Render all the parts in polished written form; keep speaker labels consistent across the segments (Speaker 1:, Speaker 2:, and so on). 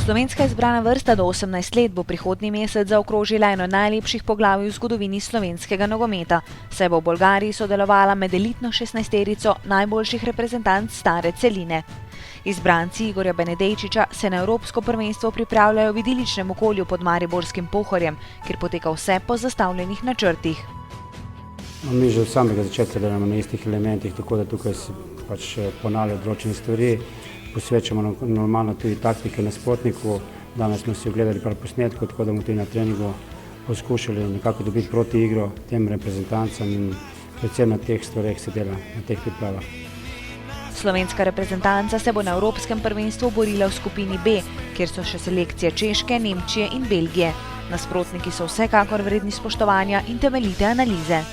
Speaker 1: Slovenska izbrana vrsta do 18 let bo prihodnji mesec zaokrožila eno najlepših poglavij v zgodovini slovenskega nogometa, saj bo v Bolgariji sodelovala med elitno 16-terico najboljših reprezentanc stare celine. Izbranci Igorja Benedejčiča se na evropsko prvenstvo pripravljajo v idiličnem okolju pod mariborskim Pohorjem, kjer poteka vse po zastavljenih načrtih.
Speaker 2: Mi že od samega začetka delamo na istih elementih, tako da tukaj se ponavljajo določene stvari, posvečamo normalno tudi taktike nasprotniku. Danes smo si ogledali par posnetkov, tako da bomo tudi na treningu poskušali nekako dobiti proti igro tem reprezentancam in predvsem na teh stvareh se dela, na teh pripravah.
Speaker 1: Slovenska reprezentanca se bo na evropskem prvenstvu borila v skupini B, kjer so še selekcije Češke, Nemčije in Belgije. Nasprotniki so vsekakor vredni spoštovanja in temeljite analize.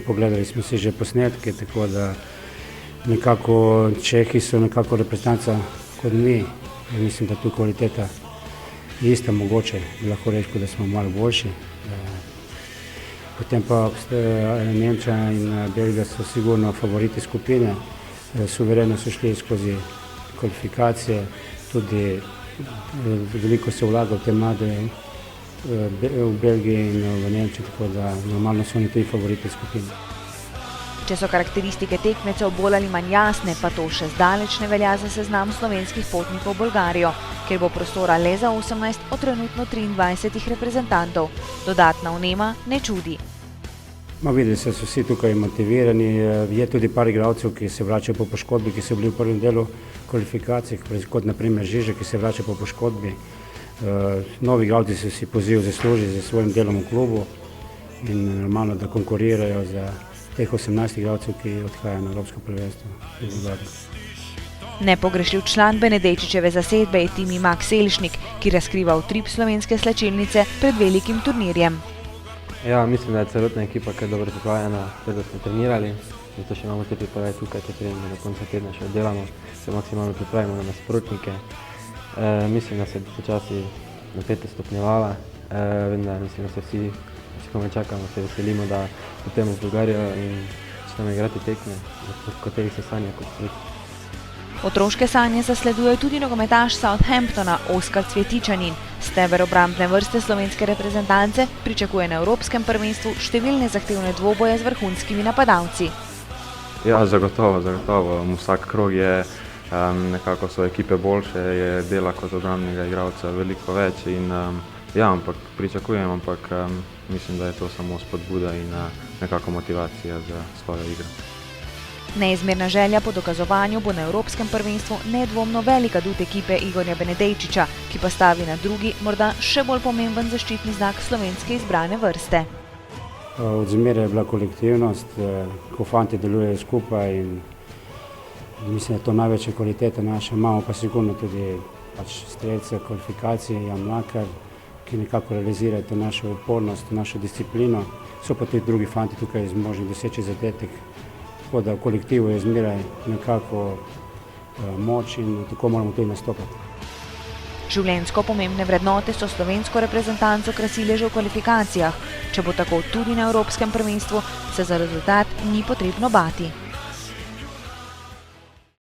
Speaker 2: Pogledali smo si že posnetke, tako da nekako Čehi so nekako reprezentanca kot mi. Mislim, da tu kvaliteta je ista, mogoče bi lahko rekel, da smo malo boljši. Potem pa Nemčija in Belgija so sigurno favoriti skupine, suvereno so šli skozi kvalifikacije, tudi veliko se vlaga v te mlade v Belgiji in v Nemčiji, tako da normalno so oni tudi favoriti skupine.
Speaker 1: Če so karakteristike tekmecev bolj ali manj jasne, pa to še zdaleč ne velja za seznam slovenskih potnikov v Bolgarijo, kjer bo prostora le za 18 od trenutno 23 reprezentantov. Dodatna vnema ne čudi.
Speaker 2: Videli so vsi tukaj motivirani, je tudi par igralcev, ki se vračajo po poškodbi, ki so bili v prvem delu kvalifikacij, kot naprimer Žižek, ki se vrača po poškodbi. Novi igralci so si poziv zaslužili za svojim delom v klubu in normalno, da konkurirajo za teh 18 igralcev, ki odhajajo na evropsko prvenstvo v Bolgariji.
Speaker 1: Nepogrešljiv član Benedejčičeve zasedbe je Timi Max Selšnik, ki razkriva utrip slovenske slačilnice pred velikim turnirjem.
Speaker 3: Mislim, da je celotna ekipa kar dobro pripravljena, da smo trenirali, zato še imamo te priprave tukaj, te treninge do konca tedna še oddelamo, se maksimalno pripravimo na nasprotnike. Mislim, da se je počasi napetost stopnjevala, vendar mislim, da se vsi komaj čakamo, se veselimo, da potem v Bolgarijo in začnemo igrati tekme, v katerih se sanja kot svet.
Speaker 1: Otroške sanje zasleduje tudi nogometaš Southamptona Oskar Cvjetičanin. Steber obrambne vrste slovenske reprezentance pričakuje na evropskem prvenstvu številne zahtevne dvoboje z vrhunskimi napadalci.
Speaker 4: Zagotovo. Vsak krog je nekako so ekipe boljše, je dela kot obrambnega igralca veliko več in ampak pričakujem, ampak mislim, da je to samo spodbuda in nekako motivacija za svojo igro.
Speaker 1: Neizmerna želja po dokazovanju bo na evropskem prvenstvu nedvomno velik adut ekipe Igorja Benedejčiča, ki pa stavi na drugi, morda še bolj pomemben zaščitni znak slovenske izbrane vrste.
Speaker 2: Od zmeraj je bila kolektivnost, ko fanti delujejo skupaj in mislim, da je to največja kvaliteta naša. Imamo pa sigurno tudi strelce kvalifikacije, Jan Mlakar, ki nekako realizirajo to našo upornost, našo disciplino. So pa tudi drugi fanti tukaj zmožni doseči zadetek, tako da v kolektivu je zmeraj nekako moč in tako moramo tudi nastopati.
Speaker 1: Življenjsko pomembne vrednote so slovensko reprezentanco krasile že v kvalifikacijah. Če bo tako tudi na evropskem prvenstvu, se za rezultat ni potrebno bati.